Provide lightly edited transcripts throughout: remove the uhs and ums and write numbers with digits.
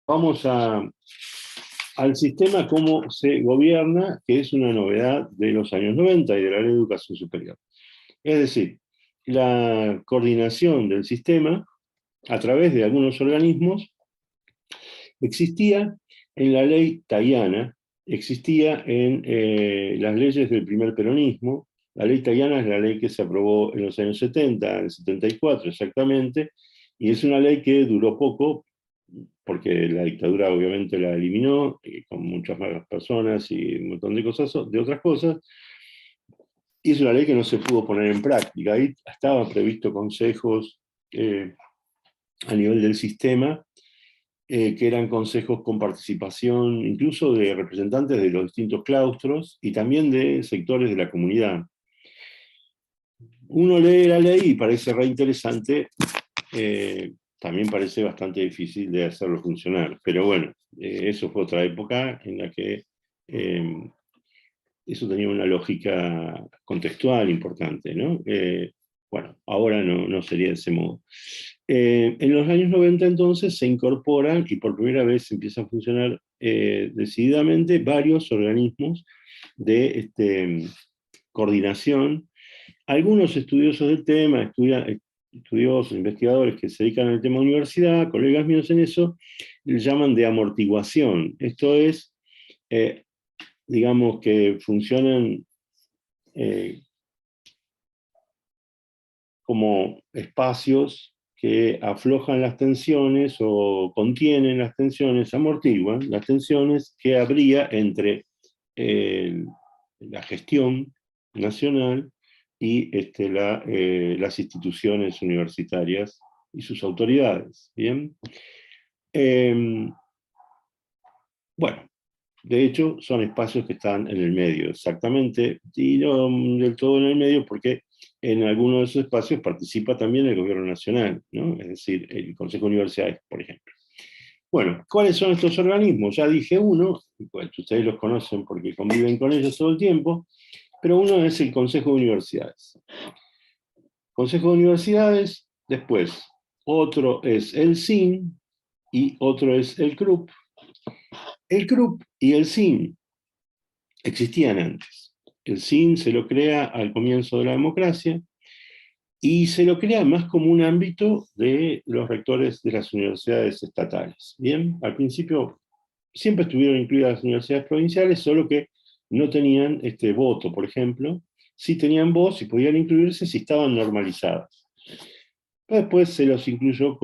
vamos al sistema cómo se gobierna, que es una novedad de los años 90 y de la Ley de Educación Superior. Es decir, la coordinación del sistema a través de algunos organismos existía en la ley Tayana, existía en las leyes del primer peronismo. La ley Tayana es la ley que se aprobó en los años 70, en el 74 exactamente, y es una ley que duró poco, porque la dictadura obviamente la eliminó, con muchas más personas y un montón de cosas, de otras cosas, y es una ley que no se pudo poner en práctica. Ahí estaban previstos consejos a nivel del sistema, que eran consejos con participación incluso de representantes de los distintos claustros y también de sectores de la comunidad. Uno lee la ley y parece re interesante, también parece bastante difícil de hacerlo funcionar, pero bueno, eso fue otra época en la que eso tenía una lógica contextual importante, ¿no? Bueno, ahora no sería de ese modo. En los años 90 entonces se incorporan y por primera vez empiezan a funcionar decididamente varios organismos de coordinación. Algunos estudiosos del tema, estudiosos, investigadores que se dedican al tema universidad, colegas míos en eso, le llaman de amortiguación. Esto es, digamos que funcionan como espacios que aflojan las tensiones o contienen las tensiones, amortiguan las tensiones que habría entre la gestión nacional y las instituciones universitarias y sus autoridades. ¿Bien? Bueno, de hecho, son espacios que están en el medio, exactamente, y no del todo en el medio, porque en algunos de esos espacios participa también el gobierno nacional, ¿no? Es decir, el Consejo de Universidades, por ejemplo. Bueno, ¿cuáles son estos organismos? Ya dije uno, pues ustedes los conocen porque conviven con ellos todo el tiempo, pero uno es el Consejo de Universidades. Consejo de Universidades, después, otro es el SIN y otro es el CRUP. El CRUP y el SIN existían antes. El SIN se lo crea al comienzo de la democracia y se lo crea más como un ámbito de los rectores de las universidades estatales. Bien, al principio siempre estuvieron incluidas las universidades provinciales, solo que no tenían voto, por ejemplo. Sí tenían voz y podían incluirse si estaban normalizadas. Después se los incluyó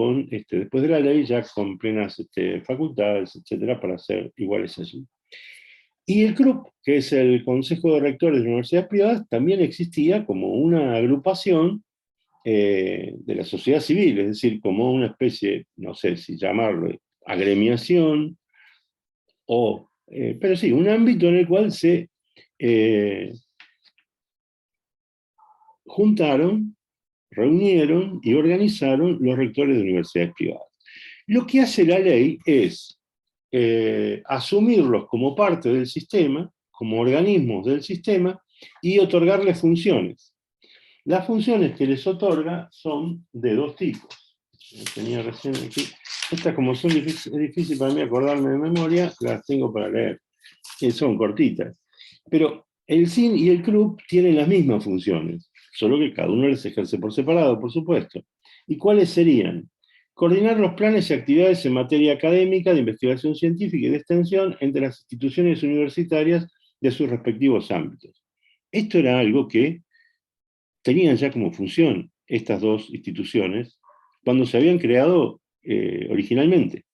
después de la ley, ya con plenas facultades, etcétera, para ser iguales allí. Y el CRUP, que es el Consejo de Rectores de Universidades Privadas, también existía como una agrupación de la sociedad civil, es decir, como una especie, no sé si llamarlo agremiación, pero sí, un ámbito en el cual se juntaron, reunieron y organizaron los rectores de universidades privadas. Lo que hace la ley es asumirlos como parte del sistema, como organismos del sistema, y otorgarles funciones. Las funciones que les otorga son de dos tipos. Tenía recién aquí. Estas, como son es difícil para mí acordarme de memoria, las tengo para leer. Son cortitas. Pero el SIN y el CRUP tienen las mismas funciones, solo que cada uno les ejerce por separado, por supuesto. ¿Y cuáles serían? Coordinar los planes y actividades en materia académica, de investigación científica y de extensión entre las instituciones universitarias de sus respectivos ámbitos. Esto era algo que tenían ya como función estas dos instituciones cuando se habían creado originalmente.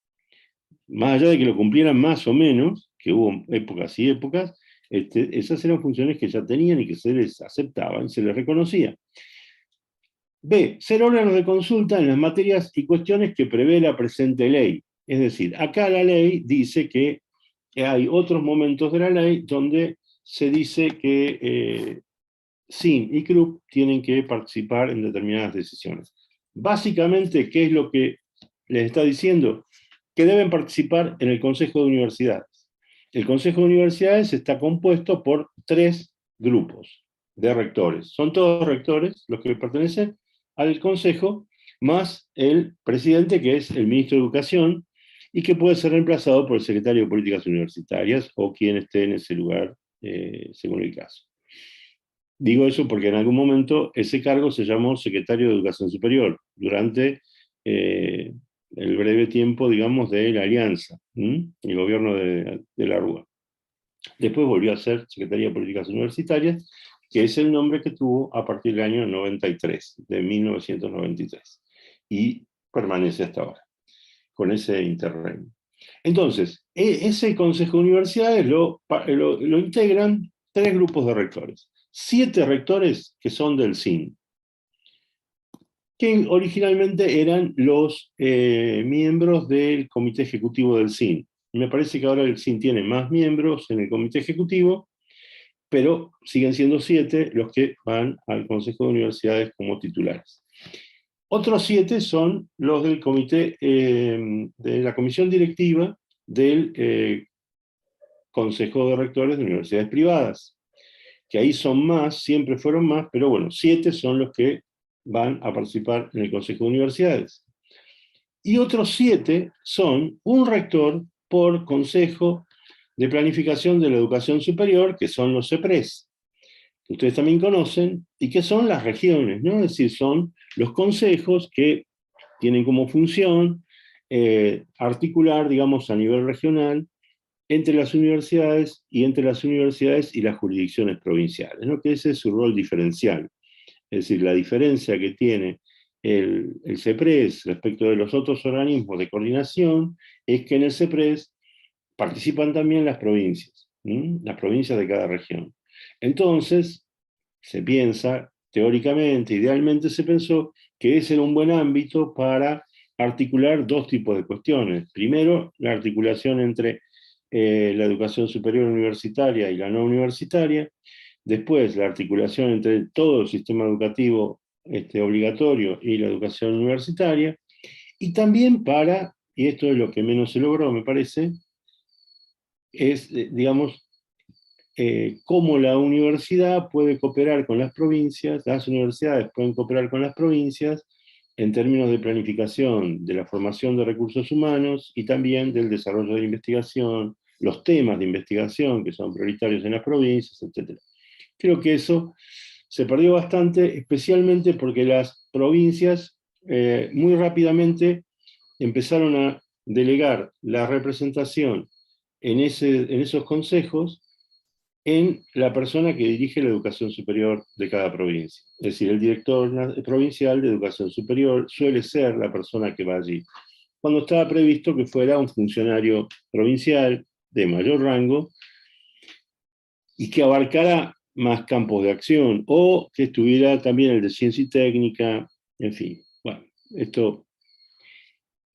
Más allá de que lo cumplieran más o menos, que hubo épocas y épocas, esas eran funciones que ya tenían y que se les aceptaban, se les reconocía. B. Ser órganos de consulta en las materias y cuestiones que prevé la presente ley. Es decir, acá la ley dice que hay otros momentos de la ley donde se dice que SIN y CRUP tienen que participar en determinadas decisiones. Básicamente, ¿qué es lo que les está diciendo? Que deben participar en el Consejo de Universidades. El Consejo de Universidades está compuesto por 3 grupos de rectores. Son todos rectores los que pertenecen al Consejo, más el presidente, que es el ministro de Educación, y que puede ser reemplazado por el secretario de Políticas Universitarias o quien esté en ese lugar, según el caso. Digo eso porque en algún momento ese cargo se llamó secretario de Educación Superior, durante el breve tiempo, digamos, de la Alianza, el gobierno de la Rúa. Después volvió a ser Secretaría de Políticas Universitarias, que es el nombre que tuvo a partir del año 93, de 1993, y permanece hasta ahora, con ese interregno. Entonces, ese Consejo de Universidades lo integran 3 grupos de rectores. 7 rectores que son del CIN, que originalmente eran los miembros del Comité Ejecutivo del CIN. Me parece que ahora el CIN tiene más miembros en el Comité Ejecutivo, pero siguen siendo 7 los que van al Consejo de Universidades como titulares. Otros 7 son los del comité, de la comisión directiva del Consejo de Rectores de Universidades Privadas, que ahí son más, siempre fueron más, pero bueno, 7 son los que van a participar en el Consejo de Universidades. Y otros 7 son un rector por Consejo de Planificación de la Educación Superior, que son los CEPRES, que ustedes también conocen, y que son las regiones, ¿no? Es decir, son los consejos que tienen como función articular, digamos, a nivel regional, entre las universidades y entre las universidades y las jurisdicciones provinciales, ¿no? Que ese es su rol diferencial. Es decir, la diferencia que tiene el CEPRES respecto de los otros organismos de coordinación es que en el CEPRES participan también las provincias de cada región. Entonces, se piensa, teóricamente, idealmente se pensó que ese era un buen ámbito para articular 2 tipos de cuestiones. Primero, la articulación entre la educación superior universitaria y la no universitaria. Después, la articulación entre todo el sistema educativo obligatorio y la educación universitaria. Y también para, y esto es lo que menos se logró, me parece, es, digamos, cómo la universidad puede cooperar con las provincias, las universidades pueden cooperar con las provincias en términos de planificación de la formación de recursos humanos y también del desarrollo de la investigación, los temas de investigación que son prioritarios en las provincias, etc. Creo que eso se perdió bastante, especialmente porque las provincias muy rápidamente empezaron a delegar la representación en esos consejos en la persona que dirige la educación superior de cada provincia. Es decir, el director provincial de educación superior suele ser la persona que va allí, cuando estaba previsto que fuera un funcionario provincial de mayor rango y que abarcara más campos de acción, o que estuviera también el de ciencia y técnica, en fin. Bueno, esto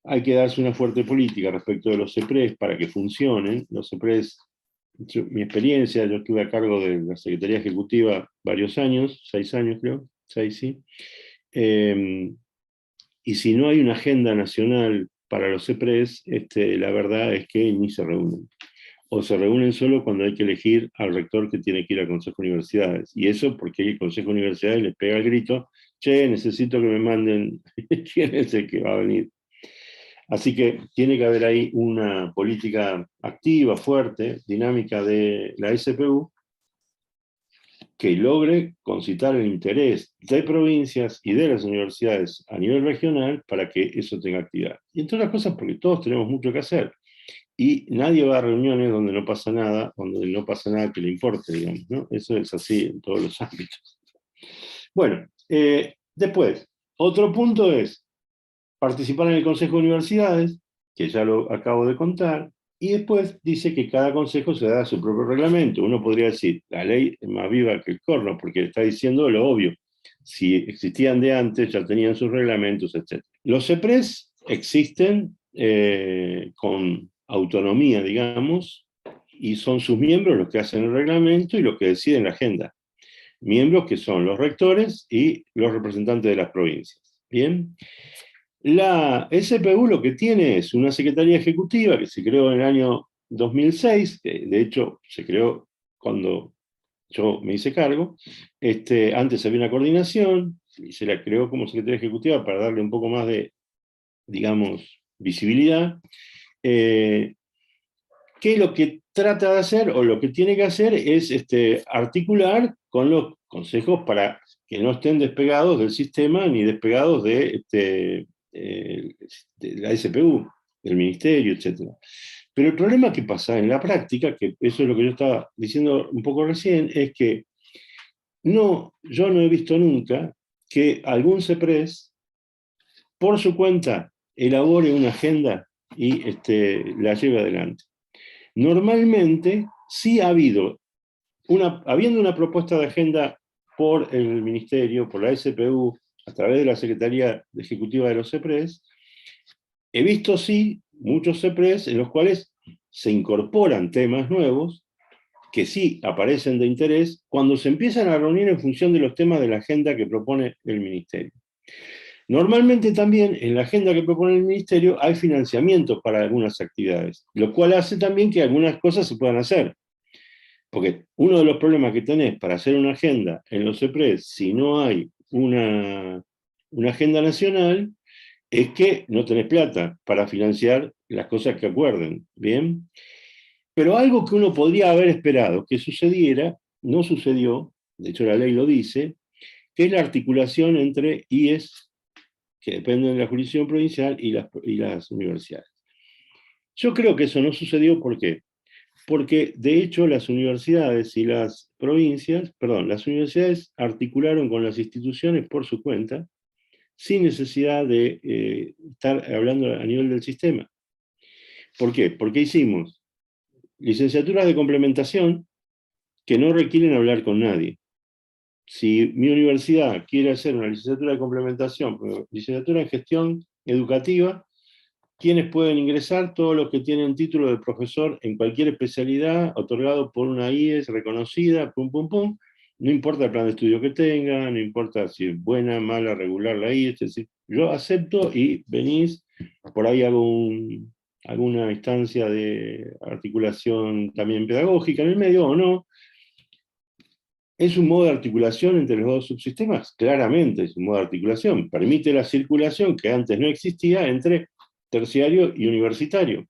hay que darse una fuerte política respecto de los CEPRES para que funcionen. Los CEPRES, mi experiencia, yo estuve a cargo de la Secretaría Ejecutiva varios años, 6 años creo, 6 sí. Y si no hay una agenda nacional para los CEPRES, la verdad es que ni se reúnen. O se reúnen solo cuando hay que elegir al rector que tiene que ir al Consejo de Universidades. Y eso porque el Consejo de Universidades les pega el grito: che, necesito que me manden quién es el que va a venir. Así que tiene que haber ahí una política activa, fuerte, dinámica de la SPU, que logre concitar el interés de provincias y de las universidades a nivel regional para que eso tenga actividad. Y entre otras cosas porque todos tenemos mucho que hacer. Y nadie va a reuniones donde no pasa nada que le importe, digamos, ¿no? Eso es así en todos los ámbitos. Bueno, después, otro punto es participar en el Consejo de Universidades, que ya lo acabo de contar, y después dice que cada consejo se da su propio reglamento. Uno podría decir, la ley es más viva que el corno, porque está diciendo lo obvio. Si existían de antes, ya tenían sus reglamentos, etc. Los CEPRES existen con autonomía, digamos, y son sus miembros los que hacen el reglamento y los que deciden la agenda. Miembros que son los rectores y los representantes de las provincias. ¿Bien? La SPU lo que tiene es una secretaría ejecutiva que se creó en el año 2006, que de hecho se creó cuando yo me hice cargo. Antes había una coordinación y se la creó como secretaría ejecutiva para darle un poco más de, digamos, visibilidad. que lo que trata de hacer, o lo que tiene que hacer, es articular con los consejos para que no estén despegados del sistema ni despegados de la SPU, del ministerio, etc. Pero el problema que pasa en la práctica, que eso es lo que yo estaba diciendo un poco recién, es que yo no he visto nunca que algún CEPRES, por su cuenta, elabore una agenda y la lleve adelante. Normalmente, sí ha habido, habiendo una propuesta de agenda por el Ministerio, por la SPU, a través de la Secretaría Ejecutiva de los CEPRES, he visto sí muchos CEPRES en los cuales se incorporan temas nuevos que sí aparecen de interés cuando se empiezan a reunir en función de los temas de la agenda que propone el Ministerio. Normalmente también en la agenda que propone el Ministerio hay financiamiento para algunas actividades, lo cual hace también que algunas cosas se puedan hacer. Porque uno de los problemas que tenés para hacer una agenda en los CEPRES, si no hay una agenda nacional, es que no tenés plata para financiar las cosas que acuerden, ¿bien? Pero algo que uno podría haber esperado que sucediera, no sucedió, de hecho la ley lo dice, que es la articulación entre IES, que dependen de la jurisdicción provincial, y las universidades. Yo creo que eso no sucedió, ¿por qué? Porque de hecho las universidades y las provincias, perdón, las universidades articularon con las instituciones por su cuenta, sin necesidad de estar hablando a nivel del sistema. ¿Por qué? Porque hicimos licenciaturas de complementación que no requieren hablar con nadie. Si mi universidad quiere hacer una licenciatura de complementación, licenciatura en gestión educativa, ¿quiénes pueden ingresar? Todos los que tienen título de profesor en cualquier especialidad, otorgado por una IES reconocida, pum, pum, pum. No importa el plan de estudio que tenga, no importa si es buena, mala, regular la IES. Es decir, yo acepto y venís, por ahí hago alguna instancia de articulación también pedagógica en el medio, o no. ¿Es un modo de articulación entre los dos subsistemas? Claramente es un modo de articulación. Permite la circulación que antes no existía entre terciario y universitario.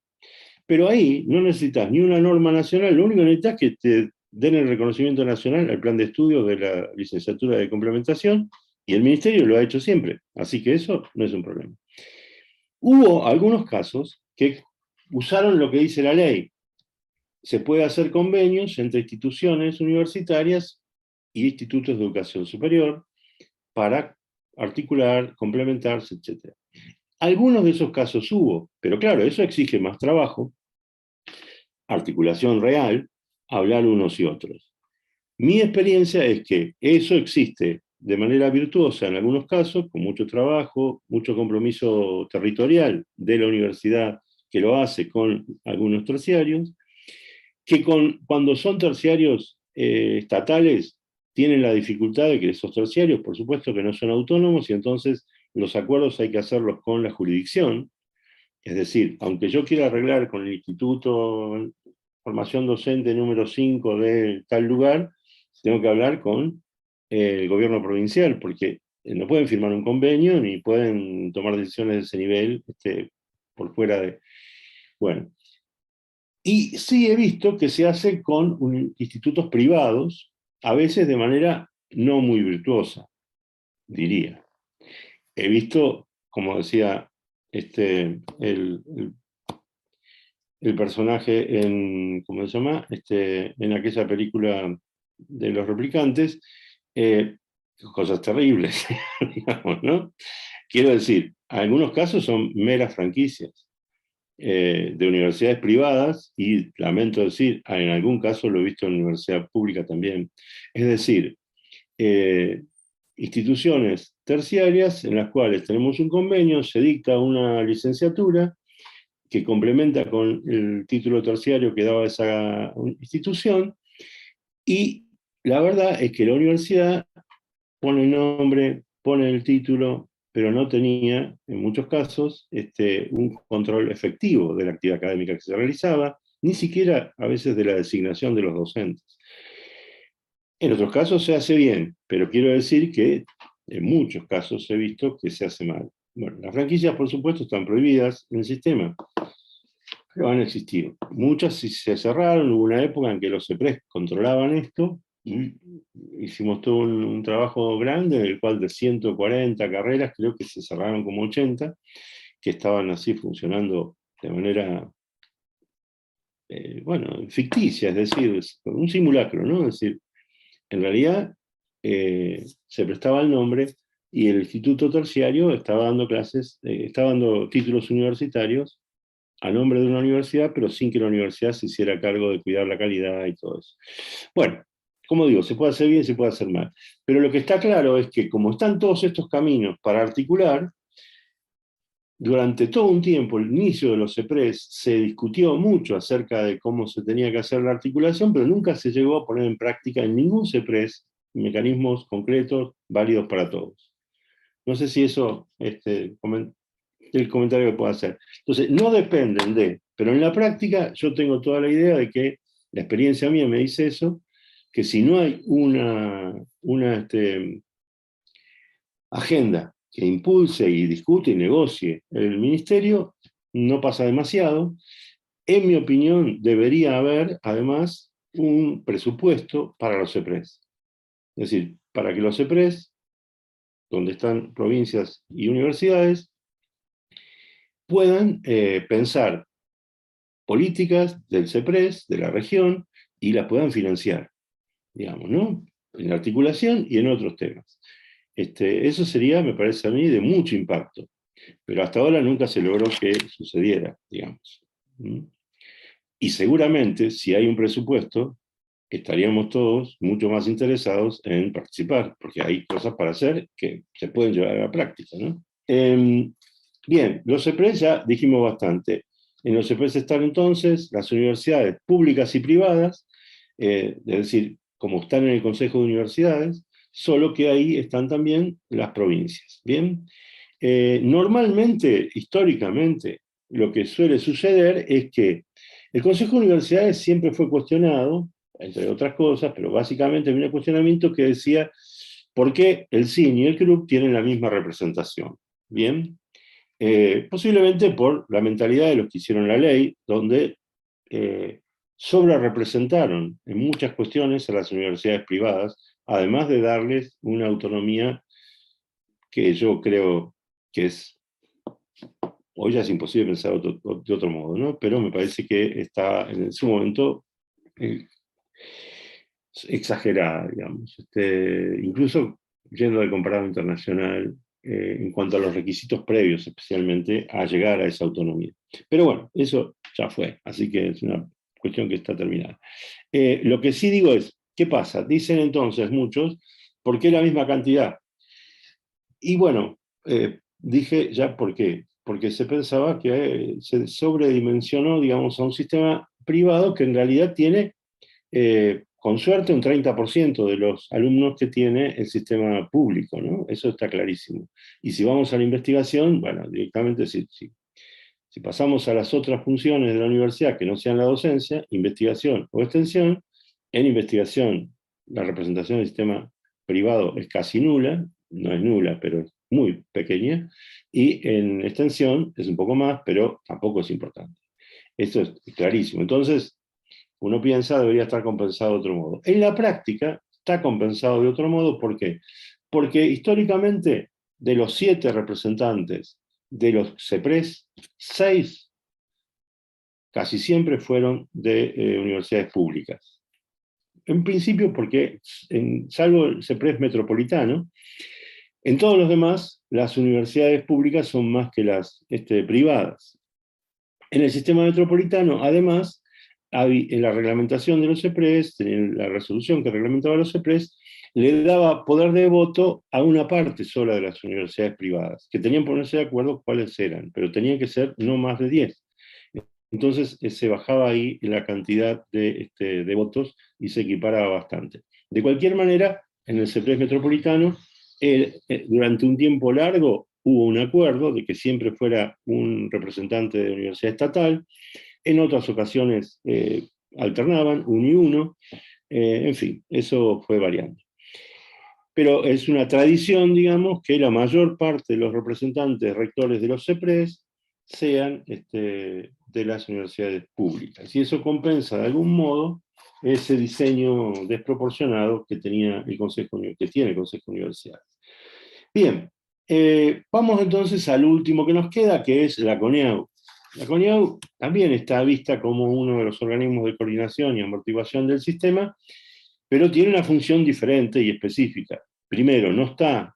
Pero ahí no necesitas ni una norma nacional, lo único que necesitas es que te den el reconocimiento nacional al plan de estudios de la licenciatura de complementación, y el ministerio lo ha hecho siempre, así que eso no es un problema. Hubo algunos casos que usaron lo que dice la ley. Se puede hacer convenios entre instituciones universitarias y institutos de educación superior para articular, complementarse, etc. Algunos de esos casos hubo, pero claro, eso exige más trabajo, articulación real, hablar unos y otros. Mi experiencia es que eso existe de manera virtuosa en algunos casos, con mucho trabajo, mucho compromiso territorial de la universidad que lo hace con algunos terciarios, que cuando son terciarios estatales tienen la dificultad de que esos terciarios, por supuesto que no son autónomos, y entonces los acuerdos hay que hacerlos con la jurisdicción. Es decir, aunque yo quiera arreglar con el Instituto Formación Docente número 5 de tal lugar, tengo que hablar con el gobierno provincial, porque no pueden firmar un convenio ni pueden tomar decisiones de ese nivel por fuera de... Bueno, y sí he visto que se hace con institutos privados, a veces de manera no muy virtuosa, diría. He visto, como decía el personaje en, ¿cómo se llama? En aquella película de los replicantes, cosas terribles, digamos, ¿no? Quiero decir, algunos casos son meras franquicias de universidades privadas, y lamento decir, en algún caso lo he visto en universidad pública también. Es decir, instituciones terciarias en las cuales tenemos un convenio, se dicta una licenciatura que complementa con el título terciario que daba esa institución, y la verdad es que la universidad pone el nombre, pone el título, pero no tenía, en muchos casos, un control efectivo de la actividad académica que se realizaba, ni siquiera a veces de la designación de los docentes. En otros casos se hace bien, pero quiero decir que en muchos casos he visto que se hace mal. Bueno, las franquicias, por supuesto, están prohibidas en el sistema. pero han existido. Muchas sí se cerraron, hubo una época en que los CEPRES controlaban esto, y hicimos todo un trabajo grande, en el cual de 140 carreras, creo que se cerraron como 80, que estaban así funcionando de manera, bueno, ficticia, es decir, un simulacro, ¿no? Es decir, en realidad se prestaba el nombre y el instituto terciario estaba dando clases, estaba dando títulos universitarios a nombre de una universidad, pero sin que la universidad se hiciera cargo de cuidar la calidad y todo eso. Bueno, como digo, se puede hacer bien, se puede hacer mal. Pero lo que está claro es que como están todos estos caminos para articular, durante todo un tiempo, el inicio de los CEPRES, se discutió mucho acerca de cómo se tenía que hacer la articulación, pero nunca se llegó a poner en práctica en ningún CEPRES mecanismos concretos válidos para todos. No sé si eso el comentario que puedo hacer. Entonces, no dependen de, pero en la práctica yo tengo toda la idea de que, la experiencia mía me dice eso, que si no hay una agenda que impulse y discute y negocie el ministerio, no pasa demasiado. En mi opinión, debería haber, además, un presupuesto para los CEPRES. Es decir, para que los CEPRES, donde están provincias y universidades, puedan pensar políticas del CEPRES, de la región, y las puedan financiar, digamos, ¿no? En la articulación y en otros temas. Eso sería, me parece a mí, de mucho impacto, pero hasta ahora nunca se logró que sucediera, digamos. ¿Mm? Y seguramente, si hay un presupuesto, estaríamos todos mucho más interesados en participar, porque hay cosas para hacer que se pueden llevar a la práctica, ¿no? Bien, los CEPRES ya dijimos bastante. En los CEPRES están entonces las universidades públicas y privadas, es decir, como están en el Consejo de Universidades, solo que ahí están también las provincias. Bien, normalmente, históricamente, lo que suele suceder es que el Consejo de Universidades siempre fue cuestionado, entre otras cosas, pero básicamente había un cuestionamiento que decía por qué el CIN y el CRUB tienen la misma representación. Bien, posiblemente por la mentalidad de los que hicieron la ley, donde sobre representaron en muchas cuestiones a las universidades privadas, además de darles una autonomía que yo creo que es, hoy ya es imposible pensar de otro modo, ¿no? Pero me parece que está en su momento eh, exagerada, digamos. Incluso yendo al comparado internacional, en cuanto a los requisitos previos, especialmente a llegar a esa autonomía. Pero bueno, eso ya fue, así que es una cuestión que está terminada. Lo que sí digo es, ¿qué pasa? Dicen entonces muchos, ¿por qué la misma cantidad? Y bueno, dije ya por qué. Porque se pensaba que se sobredimensionó, digamos, a un sistema privado que en realidad tiene con suerte un 30% de los alumnos que tiene el sistema público, ¿no? Eso está clarísimo. Y si vamos a la investigación, bueno, directamente si pasamos a las otras funciones de la universidad que no sean la docencia, investigación o extensión, en investigación la representación del sistema privado es casi nula, no es nula, pero es muy pequeña, y en extensión es un poco más, pero tampoco es importante. Esto es clarísimo. Entonces, uno piensa debería estar compensado de otro modo. En la práctica está compensado de otro modo, ¿por qué? Porque históricamente de los 7 representantes de los CEPRES, 6 casi siempre fueron de universidades públicas. En principio porque, salvo el CEPRES metropolitano, en todos los demás las universidades públicas son más que las privadas. En el sistema metropolitano, además, en la reglamentación de los CEPRES, en la resolución que reglamentaba los CEPRES, le daba poder de voto a una parte sola de las universidades privadas, que tenían que ponerse de acuerdo cuáles eran, pero tenían que ser no más de 10. Entonces se bajaba ahí la cantidad de votos y se equiparaba bastante. De cualquier manera, en el CEPRES metropolitano, durante un tiempo largo hubo un acuerdo de que siempre fuera un representante de la universidad estatal. En otras ocasiones alternaban uno y uno. En fin, eso fue variando. Pero es una tradición, digamos, que la mayor parte de los representantes rectores de los CEPRES sean de de las universidades públicas. Y eso compensa de algún modo ese diseño desproporcionado que tiene el Consejo de Universidades. Bien, vamos entonces al último que nos queda, que es la CONEAU. La CONEAU también está vista como uno de los organismos de coordinación y amortiguación del sistema, pero tiene una función diferente y específica. Primero, no está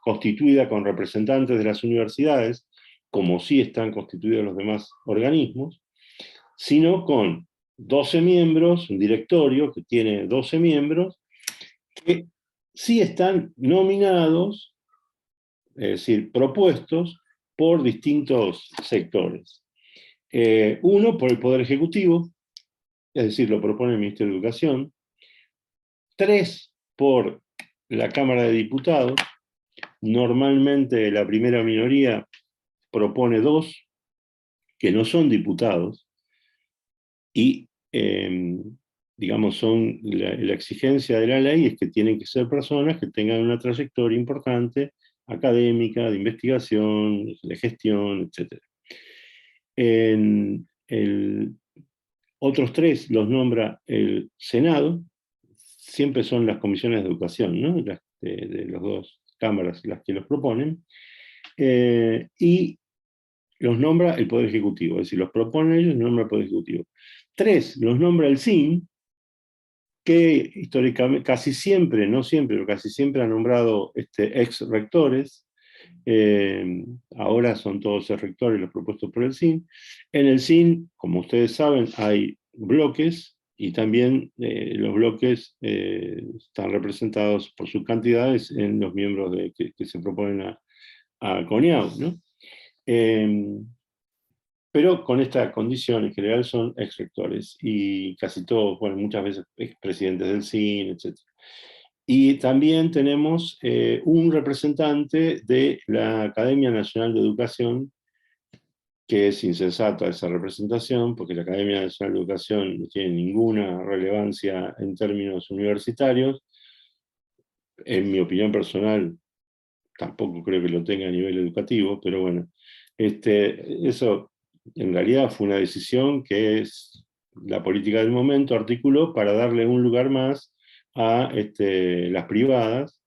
constituida con representantes de las universidades, como sí están constituidos los demás organismos, sino con 12 miembros, un directorio que tiene 12 miembros, que sí están nominados, es decir, propuestos por distintos sectores. Uno por el Poder Ejecutivo, es decir, lo propone el Ministerio de Educación. 3 por la Cámara de Diputados. Normalmente la primera minoría propone 2, que no son diputados, y digamos, la exigencia de la ley es que tienen que ser personas que tengan una trayectoria importante, académica, de investigación, de gestión, etc. Otros 3 los nombra el Senado, siempre son las comisiones de educación, ¿no? de las 2 cámaras las que los proponen, y los nombra el Poder Ejecutivo, es decir, los propone ellos y nombra el Poder Ejecutivo. 3 los nombra el CIN, que históricamente, casi siempre, no siempre, pero casi siempre ha nombrado ex rectores. Ahora son todos ex rectores los propuestos por el CIN. En el CIN, como ustedes saben, hay bloques, y también los bloques están representados por sus cantidades en los miembros que se proponen a CONEAU, ¿no? Pero con esta condición en general son ex rectores, y casi todos, bueno, muchas veces expresidentes del CIN, etc. Y también tenemos un representante de la Academia Nacional de Educación, que es insensata esa representación, porque la Academia Nacional de Educación no tiene ninguna relevancia en términos universitarios. En mi opinión personal, tampoco creo que lo tenga a nivel educativo, pero bueno, eso en realidad fue una decisión que la política del momento articuló para darle un lugar más a las privadas,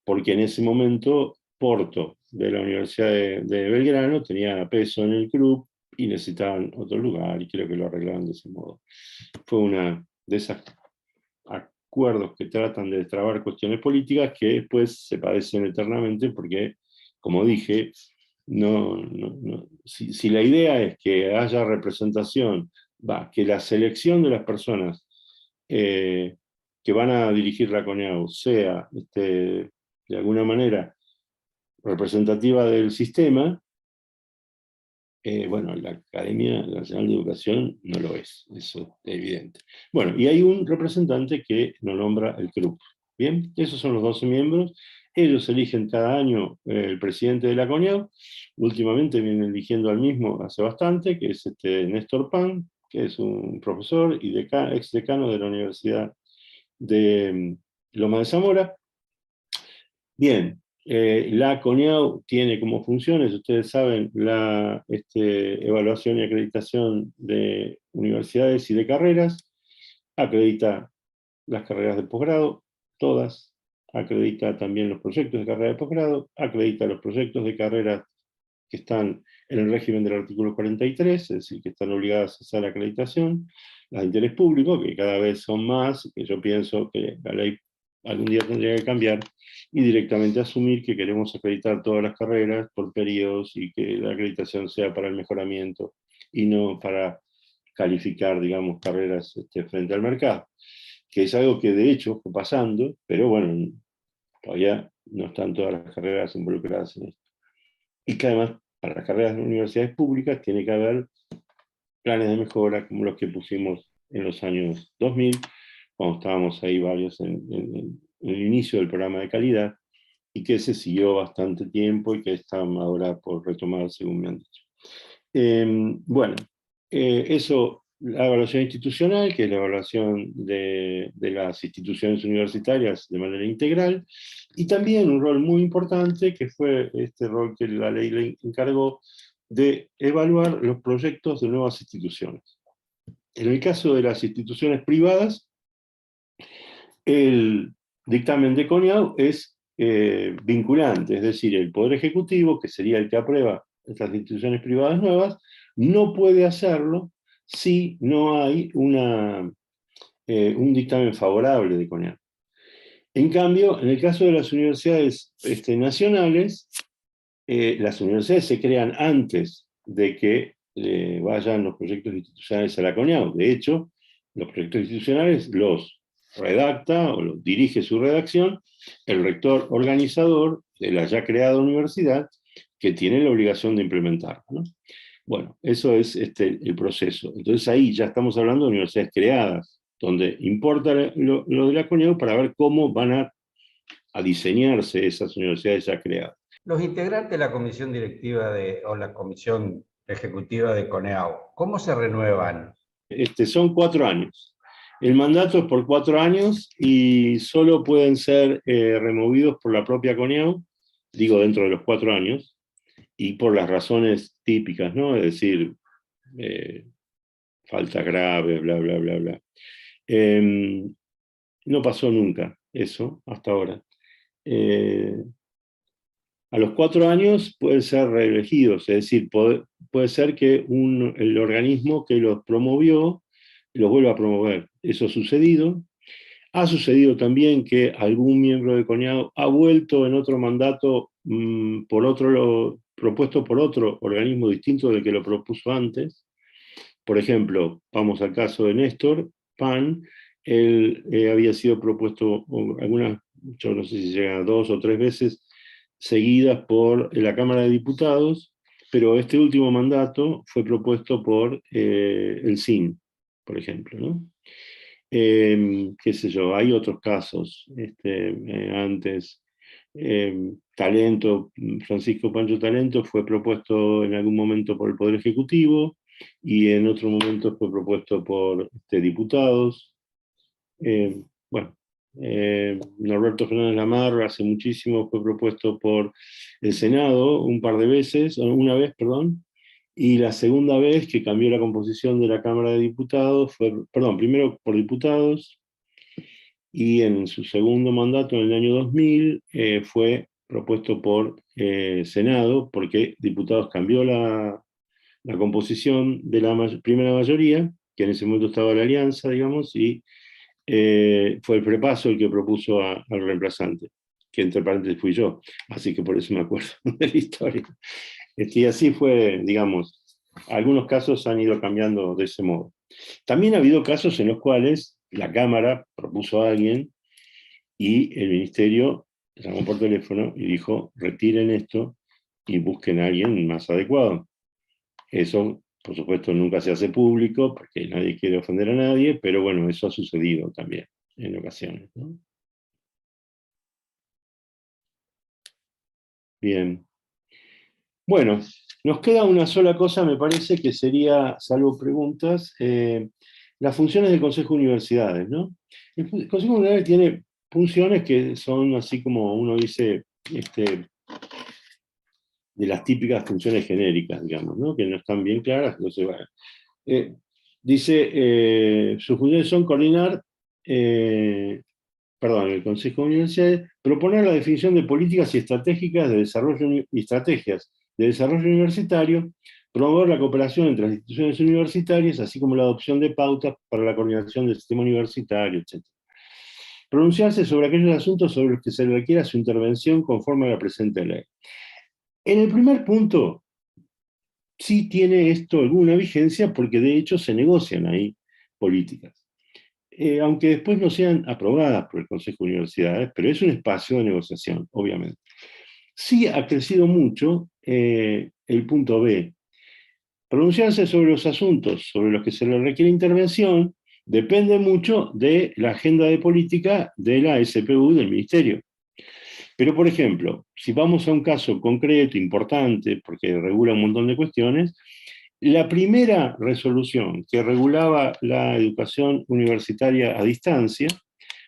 porque en ese momento Porto, de la Universidad de Belgrano, tenía peso en el club y necesitaban otro lugar, y creo que lo arreglaron de ese modo. Fue una de esas acuerdos que tratan de destrabar cuestiones políticas que después se padecen eternamente, porque, como dije, si la idea es que haya representación, que la selección de las personas que van a dirigir la CONEAU sea, de alguna manera, representativa del sistema, bueno, la Academia Nacional de Educación no lo es, eso es evidente. Bueno, y hay un representante que lo nombra el CRUP. Bien, esos son los 12 miembros. Ellos eligen cada año el presidente de la CONEAU. Últimamente vienen eligiendo al mismo hace bastante, que es Néstor Pan, que es un profesor y ex decano de la Universidad de Loma de Zamora. Bien, la CONEAU tiene como funciones, ustedes saben, la evaluación y acreditación de universidades y de carreras, acredita las carreras de posgrado, todas, acredita también los proyectos de carrera de posgrado, acredita los proyectos de carrera que están en el régimen del artículo 43, es decir, que están obligadas a hacer acreditación, las de interés público, que cada vez son más, que yo pienso que la ley algún día tendría que cambiar, y directamente asumir que queremos acreditar todas las carreras por periodos, y que la acreditación sea para el mejoramiento y no para calificar, digamos, carreras frente al mercado, que es algo que de hecho fue pasando, pero bueno, todavía no están todas las carreras involucradas en esto. Y que además, para las carreras de universidades públicas tiene que haber planes de mejora como los que pusimos en los años 2000, cuando estábamos ahí varios en el inicio del programa de calidad, y que se siguió bastante tiempo y que está ahora por retomar, según me han dicho. Bueno, eso, la evaluación institucional, que es la evaluación de las instituciones universitarias de manera integral, y también un rol muy importante, que fue este rol que la ley le encargó de evaluar los proyectos de nuevas instituciones. En el caso de las instituciones privadas, el dictamen de CONIAU es vinculante, es decir, el Poder Ejecutivo, que sería el que aprueba estas instituciones privadas nuevas, no puede hacerlo si no hay un dictamen favorable de CONIAU. En cambio, en el caso de las universidades nacionales, las universidades se crean antes de que vayan los proyectos institucionales a la CONIAU. De hecho, los proyectos institucionales los redacta o los dirige su redacción el rector organizador de la ya creada universidad, que tiene la obligación de implementarla, ¿no? Bueno, eso es el proceso. Entonces ahí ya estamos hablando de universidades creadas, donde importa lo de la CONIAU para ver cómo van a diseñarse esas universidades ya creadas. Los integrantes de la comisión directiva o la comisión ejecutiva de CONEAU, ¿cómo se renuevan? Son 4 años. El mandato es por 4 años y solo pueden ser removidos por la propia CONIAU, digo dentro de los 4 años, y por las razones típicas, ¿no? Es decir, falta grave, bla, bla, bla, bla. No pasó nunca eso hasta ahora. A los 4 años pueden ser reelegidos, es decir, puede ser que el organismo que los promovió los vuelva a promover. Eso ha sucedido. Ha sucedido también que algún miembro de CONIAU ha vuelto en otro mandato propuesto por otro organismo distinto del que lo propuso antes. Por ejemplo, vamos al caso de Néstor Pan. Él había sido propuesto algunas, yo no sé si llegan 2 o 3 veces seguidas por la Cámara de Diputados, pero este último mandato fue propuesto por el CIN, por ejemplo, ¿no? Qué sé yo, hay otros casos. Antes, Talento, Francisco Pancho Talento fue propuesto en algún momento por el Poder Ejecutivo y en otro momento fue propuesto por diputados. Bueno, Norberto Fernández Lamarra hace muchísimo fue propuesto por el Senado una vez, perdón, y la segunda vez que cambió la composición de la Cámara de Diputados primero por diputados, y en su segundo mandato, en el año 2000, fue propuesto por Senado, porque diputados cambió la composición de la primera mayoría, que en ese momento estaba la alianza, digamos, y fue el prepaso el que propuso al reemplazante, que entre paréntesis fui yo, así que por eso me acuerdo de la historia. Y así fue, digamos, algunos casos han ido cambiando de ese modo. También ha habido casos en los cuales la Cámara propuso a alguien y el Ministerio llamó por teléfono y dijo, retiren esto y busquen a alguien más adecuado. Eso, por supuesto, nunca se hace público porque nadie quiere ofender a nadie, pero bueno, eso ha sucedido también en ocasiones, ¿no? Bien. Bueno, nos queda una sola cosa, me parece, que sería, salvo preguntas, las funciones del Consejo de Universidades, ¿no? El Consejo de Universidades tiene funciones que son así como uno dice, de las típicas funciones genéricas, digamos, ¿no? Que no están bien claras. Entonces, bueno, sus funciones son coordinar, el Consejo de Universidades, proponer la definición de políticas y estratégicas de desarrollo y estrategias de desarrollo universitario, promover la cooperación entre las instituciones universitarias, así como la adopción de pautas para la coordinación del sistema universitario, etc. Pronunciarse sobre aquellos asuntos sobre los que se requiera su intervención conforme a la presente ley. En el primer punto, sí tiene esto alguna vigencia porque de hecho se negocian ahí políticas. Aunque después no sean aprobadas por el Consejo de Universidades, pero es un espacio de negociación, obviamente. Sí ha crecido mucho el punto B. Pronunciarse sobre los asuntos sobre los que se le requiere intervención depende mucho de la agenda de política de la SPU del Ministerio. Pero, por ejemplo, si vamos a un caso concreto, importante, porque regula un montón de cuestiones, la primera resolución que regulaba la educación universitaria a distancia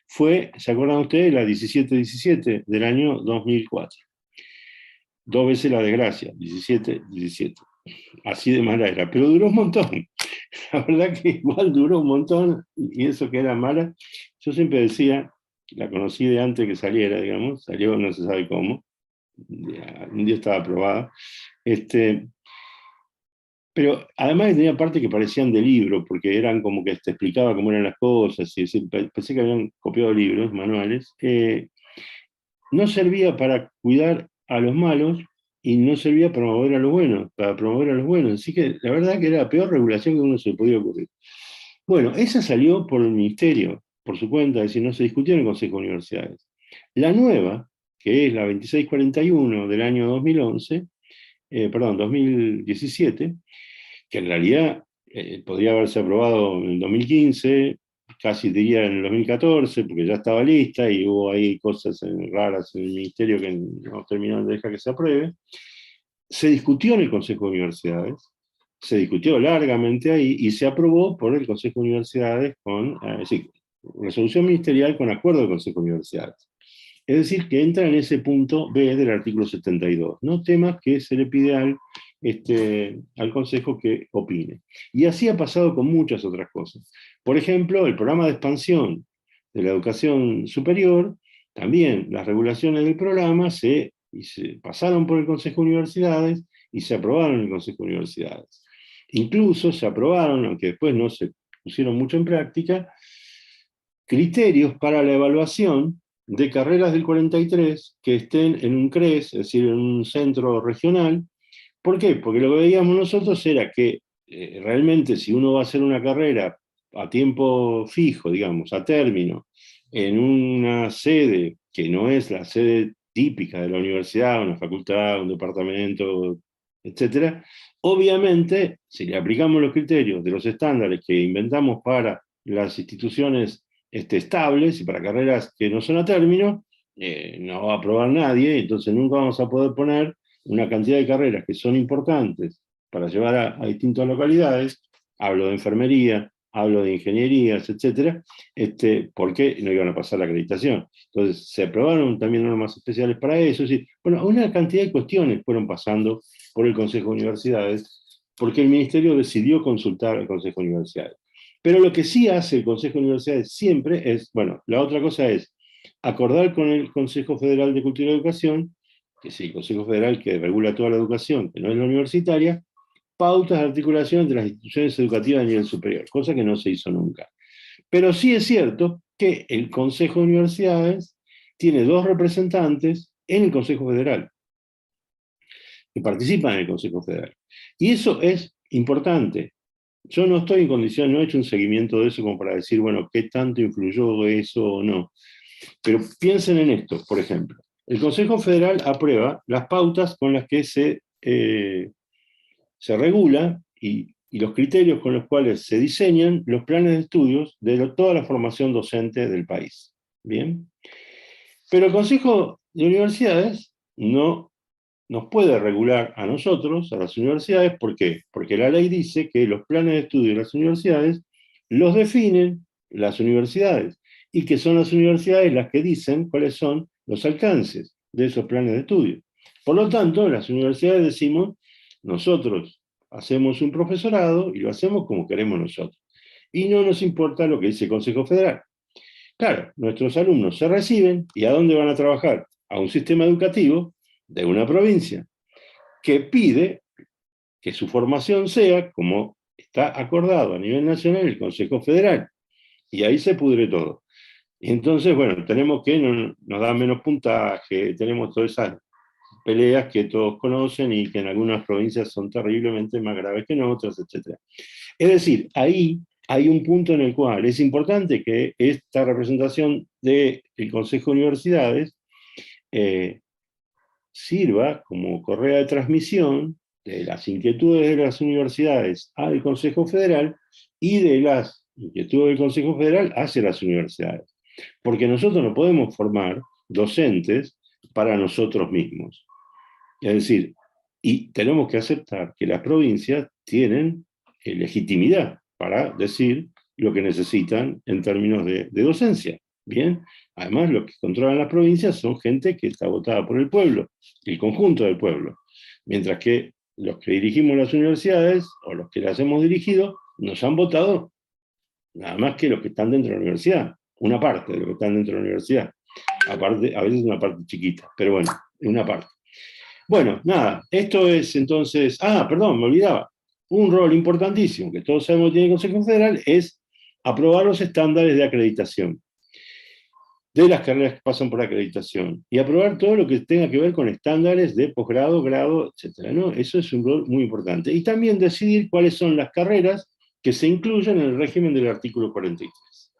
fue, ¿se acuerdan ustedes? La 1717 del año 2004. 2 veces la desgracia, 1717. así de mala era, pero duró un montón. La verdad que igual duró un montón, y eso que era mala, yo siempre decía, la conocí de antes que saliera, digamos, salió no se sabe cómo, un día estaba aprobada, pero además tenía partes que parecían de libro, porque eran como que te explicaba cómo eran las cosas, y pensé que habían copiado libros, manuales, no servía para cuidar a los malos y no servía para promover a los buenos, para promover a los buenos. Así que la verdad que era la peor regulación que uno se podía ocurrir. Bueno, esa salió por el ministerio, por su cuenta, es decir, no se discutió en el Consejo de Universidades. La nueva, que es la 2641 del año 2011, perdón, 2017, que en realidad podría haberse aprobado en el 2015, casi diría en el 2014, porque ya estaba lista y hubo ahí cosas raras en el ministerio que no terminaron de dejar que se apruebe. Se discutió en el Consejo de Universidades, se discutió largamente ahí y se aprobó por el Consejo de Universidades con resolución ministerial con acuerdo del Consejo de Universidades. Es decir, que entra en ese punto B del artículo 72, ¿no? Temas que se le pide al Consejo que opine. Y así ha pasado con muchas otras cosas. Por ejemplo, el programa de expansión de la educación superior, también las regulaciones del programa se pasaron por el Consejo de Universidades y se aprobaron en el Consejo de Universidades. Incluso se aprobaron, aunque después no se pusieron mucho en práctica, criterios para la evaluación de carreras del 43 que estén en un CRES, es decir, en un centro regional. ¿Por qué? Porque lo que veíamos nosotros era que realmente si uno va a hacer una carrera a tiempo fijo, digamos, a término, en una sede que no es la sede típica de la universidad, una facultad, un departamento, etc., obviamente, si le aplicamos los criterios de los estándares que inventamos para las instituciones estables y para carreras que no son a término, no va a aprobar nadie, entonces nunca vamos a poder poner una cantidad de carreras que son importantes para llevar a distintas localidades, hablo de enfermería, hablo de ingenierías, etcétera, porque no iban a pasar la acreditación. Entonces, se aprobaron también normas especiales para eso. Es decir, bueno, una cantidad de cuestiones fueron pasando por el Consejo de Universidades, porque el Ministerio decidió consultar al Consejo de Universidades. Pero lo que sí hace el Consejo de Universidades siempre es, bueno, la otra cosa es acordar con el Consejo Federal de Cultura y Educación, que es el Consejo Federal que regula toda la educación, que no es la universitaria, pautas de articulación entre las instituciones educativas a nivel superior, cosa que no se hizo nunca. Pero sí es cierto que el Consejo de Universidades tiene dos representantes en el Consejo Federal, que participan en el Consejo Federal. Y eso es importante. Yo no estoy en condición, no he hecho un seguimiento de eso como para decir, bueno, qué tanto influyó eso o no. Pero piensen en esto, por ejemplo. El Consejo Federal aprueba las pautas con las que se regula y los criterios con los cuales se diseñan los planes de estudios de toda la formación docente del país. ¿Bien? Pero el Consejo de Universidades no nos puede regular a nosotros, a las universidades. ¿Por qué? Porque la ley dice que los planes de estudio de las universidades los definen las universidades y que son las universidades las que dicen cuáles son los alcances de esos planes de estudio. Por lo tanto, las universidades decimos, nosotros hacemos un profesorado y lo hacemos como queremos nosotros. Y no nos importa lo que dice el Consejo Federal. Claro, nuestros alumnos se reciben y ¿a dónde van a trabajar? A un sistema educativo de una provincia que pide que su formación sea como está acordado a nivel nacional el Consejo Federal. Y ahí se pudre todo. Y entonces, bueno, tenemos que nos da menos puntaje, tenemos todas esas peleas que todos conocen y que en algunas provincias son terriblemente más graves que en otras, etc. Es decir, ahí hay un punto en el cual es importante que esta representación del Consejo de Universidades sirva como correa de transmisión de las inquietudes de las universidades al Consejo Federal y de las inquietudes del Consejo Federal hacia las universidades. Porque nosotros no podemos formar docentes para nosotros mismos. Es decir, y tenemos que aceptar que las provincias tienen legitimidad para decir lo que necesitan en términos de docencia. Bien, además los que controlan las provincias son gente que está votada por el pueblo, el conjunto del pueblo, mientras que los que dirigimos las universidades, o los que las hemos dirigido, nos han votado nada más que los que están dentro de la universidad, una parte de los que están dentro de la universidad. Aparte, a veces una parte chiquita, pero bueno, una parte. Bueno, nada, esto es entonces, perdón, me olvidaba, un rol importantísimo que todos sabemos que tiene el Consejo Federal es aprobar los estándares de acreditación de las carreras que pasan por acreditación y aprobar todo lo que tenga que ver con estándares de posgrado, grado, etc., ¿no? Eso es un rol muy importante. Y también decidir cuáles son las carreras que se incluyen en el régimen del artículo 43.